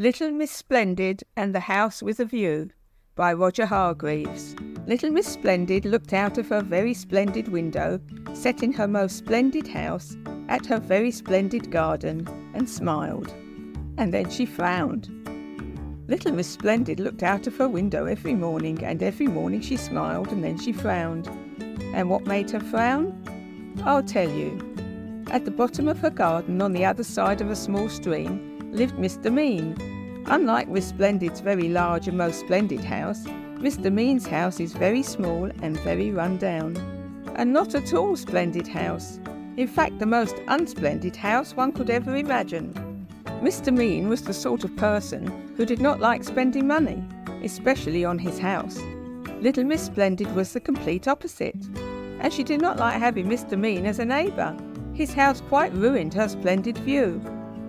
Little Miss Splendid and the House with a View by Roger Hargreaves. Little Miss Splendid looked out of her very splendid window, set in her most splendid house, at her very splendid garden, and smiled. And then she frowned. Little Miss Splendid looked out of her window every morning, and every morning she smiled, and then she frowned. And what made her frown? I'll tell you. At the bottom of her garden, on the other side of a small stream, lived Mr. Mean. Unlike Miss Splendid's very large and most splendid house, Mr. Mean's house is very small and very run down. And not at all splendid house. In fact, the most unsplendid house one could ever imagine. Mr. Mean was the sort of person who did not like spending money, especially on his house. Little Miss Splendid was the complete opposite, and she did not like having Mr. Mean as a neighbour. His house quite ruined her splendid view.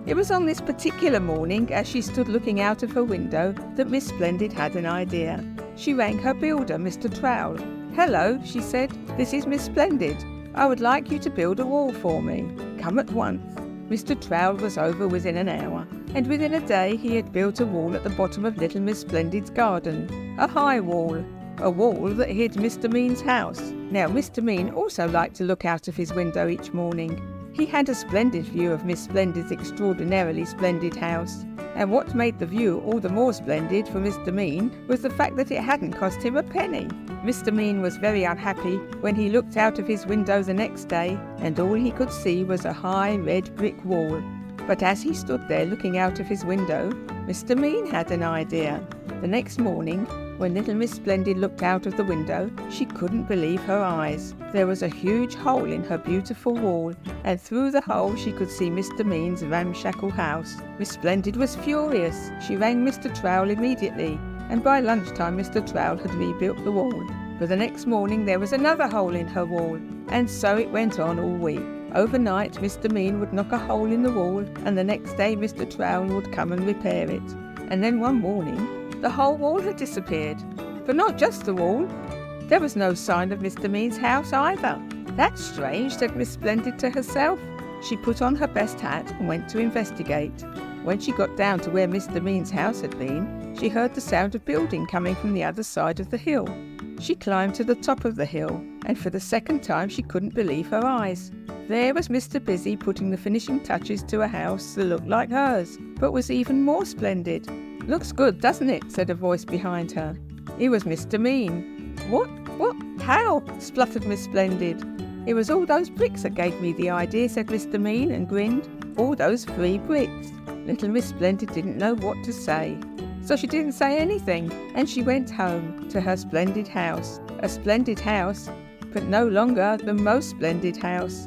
It was on this particular morning, as she stood looking out of her window, that Miss Splendid had an idea. She rang her builder, Mr. Trowel. "Hello," she said, "this is Miss Splendid. I would like you to build a wall for me. Come at once." Mr. Trowel was over within an hour, and within a day he had built a wall at the bottom of Little Miss Splendid's garden. A high wall. A wall that hid Mr. Mean's house. Now, Mr. Mean also liked to look out of his window each morning. He had a splendid view of Miss Splendid's extraordinarily splendid house. And what made the view all the more splendid for Mr. Mean was the fact that it hadn't cost him a penny. Mr. Mean was very unhappy when he looked out of his window the next day, and all he could see was a high red brick wall. But as he stood there looking out of his window, Mr. Mean had an idea. The next morning, when Little Miss Splendid looked out of the window, she couldn't believe her eyes. There was a huge hole in her beautiful wall, and through the hole she could see Mr. Mean's ramshackle house. Miss Splendid was furious. She rang Mr. Trowel immediately, and by lunchtime Mr. Trowel had rebuilt the wall. But the next morning there was another hole in her wall, and so it went on all week. Overnight Mr. Mean would knock a hole in the wall, and the next day Mr. Trowel would come and repair it. And then one morning, the whole wall had disappeared. But not just the wall. There was no sign of Mr. Mean's house either. "That's strange," said Miss Splendid to herself. She put on her best hat and went to investigate. When she got down to where Mr. Mean's house had been, she heard the sound of building coming from the other side of the hill. She climbed to the top of the hill, and for the second time she couldn't believe her eyes. There was Mr. Busy putting the finishing touches to a house that looked like hers, but was even more splendid. "Looks good, doesn't it?" said a voice behind her. It was Mr. Mean. What? How?" spluttered Miss Splendid. "It was all those bricks that gave me the idea," said Mr. Mean, and grinned. "All those 3 bricks." Little Miss Splendid didn't know what to say. So she didn't say anything, and she went home to her splendid house. A splendid house, but no longer the most splendid house.